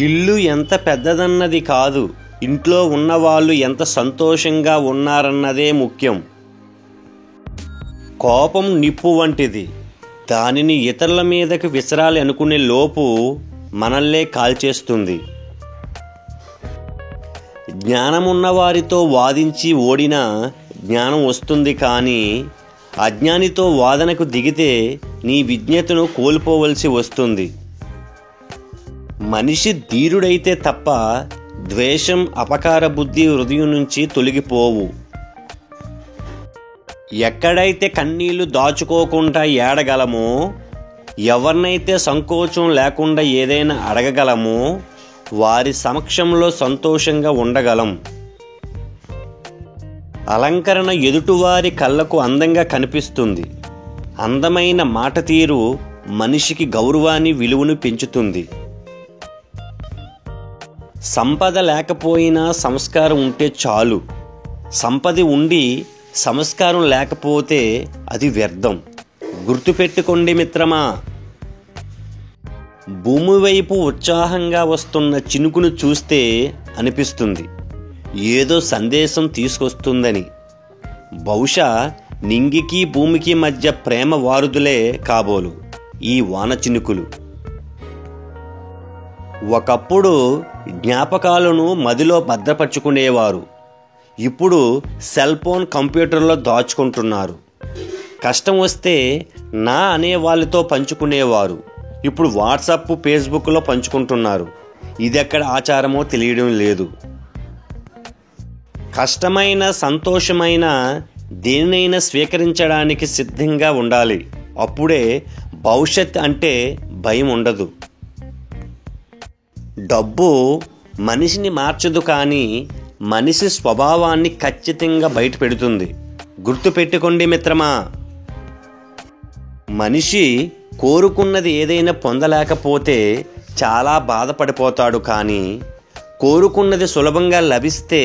ఇల్లు ఎంత పెద్దదన్నది కాదు, ఇంట్లో ఉన్నవాళ్ళు ఎంత సంతోషంగా ఉన్నారన్నదే ముఖ్యం. కోపం నిప్పు వంటిది. దానిని ఇతరుల మీదకి విసరాలి అనుకునే లోపు మనల్నే కాల్చేస్తుంది. జ్ఞానమున్నవారితో వాదించి ఓడినా జ్ఞానం వస్తుంది, కానీ అజ్ఞానితో వాదనకు దిగితే నీ విజ్ఞతను కోల్పోవలసి వస్తుంది. మనిషి ధీరుడైతే తప్ప ద్వేషం, అపకార బుద్ధి హృదయం నుంచి తొలగిపోవు. ఎక్కడైతే కన్నీళ్లు దాచుకోకుండా ఏడగలమో, ఎవరినైతే సంకోచం లేకుండా ఏదైనా అడగగలమో వారి సమక్షంలో సంతోషంగా ఉండగలం. అలంకరణ ఎదుటివారి కళ్ళకు అందంగా కనిపిస్తుంది. అందమైన మాట తీరు మనిషికి గౌరవాన్ని, విలువను పెంచుతుంది. సంపద లేకపోయినా సంస్కారం ఉంటే చాలు. సంపద ఉండి సంస్కారం లేకపోతే అది వ్యర్థం. గుర్తుపెట్టుకోండి మిత్రమా. భూమి వైపు ఉత్సాహంగా వస్తున్న చినుకును చూస్తే అనిపిస్తుంది ఏదో సందేశం తీసుకొస్తుందని. బహుశా నింగికి భూమికి మధ్య ప్రేమ వారుదులే కాబోలు ఈ వాన చినుకులు. ఒకప్పుడు జ్ఞాపకాలను మదిలో భద్రపరుచుకునేవారు. ఇప్పుడు సెల్ ఫోన్, కంప్యూటర్లో దాచుకుంటున్నారు. కష్టం వస్తే నా అనే వాళ్ళతో పంచుకునేవారు. ఇప్పుడు వాట్సాప్, ఫేస్బుక్లో పంచుకుంటున్నారు. ఇదెక్కడ ఆచారమో తెలియడం లేదు. కష్టమైన, సంతోషమైన దేనినైనా స్వీకరించడానికి సిద్ధంగా ఉండాలి. అప్పుడే భవిష్యత్ అంటే భయం ఉండదు. డబ్బు మనిషిని మార్చదు, కానీ మనిషి స్వభావాన్ని ఖచ్చితంగా బయటపెడుతుంది. గుర్తుపెట్టుకోండి మిత్రమా. మనిషి కోరుకున్నది ఏదైనా పొందలేకపోతే చాలా బాధపడిపోతాడు, కానీ కోరుకున్నది సులభంగా లభిస్తే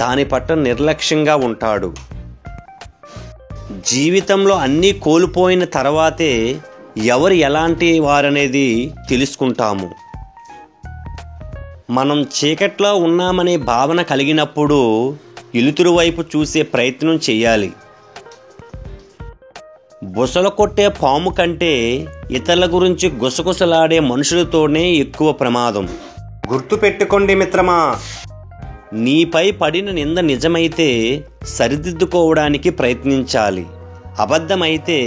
దాని పట్ల నిర్లక్ష్యంగా ఉంటాడు. జీవితంలో అన్నీ కోల్పోయిన తర్వాతే ఎవరు ఎలాంటి వారనేది తెలుసుకుంటాము. మనం చీకట్లో ఉన్నామనే భావన కలిగినప్పుడు వెలుతురు వైపు చూసే ప్రయత్నం చేయాలి. బుసలు కొట్టే పాము కంటే ఇతరుల గురించి గుసగుసలాడే మనుషులతోనే ఎక్కువ ప్రమాదం. గుర్తుపెట్టుకోండి మిత్రమా. నీపై పడిన నింద నిజమైతే సరిదిద్దుకోవడానికి ప్రయత్నించాలి. అబద్ధమైతే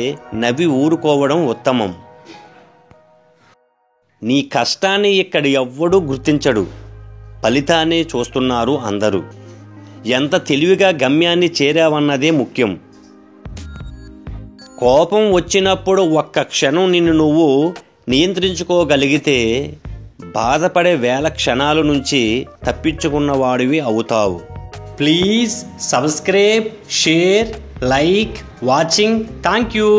నవ్వి ఊరుకోవడం ఉత్తమం. నీ కష్టాన్ని ఇక్కడ ఎవ్వడూ గుర్తించడు, ఫలితాన్ని చూస్తున్నారు అందరూ. ఎంత తెలివిగా గమ్యాన్ని చేరావన్నదే ముఖ్యం. కోపం వచ్చినప్పుడు ఒక్క క్షణం నిన్ను నువ్వు నియంత్రించుకోగలిగితే బాధపడే వేల క్షణాల నుంచి తప్పించుకున్నవాడివి అవుతావు. Please subscribe, share, like, watching. Thank you.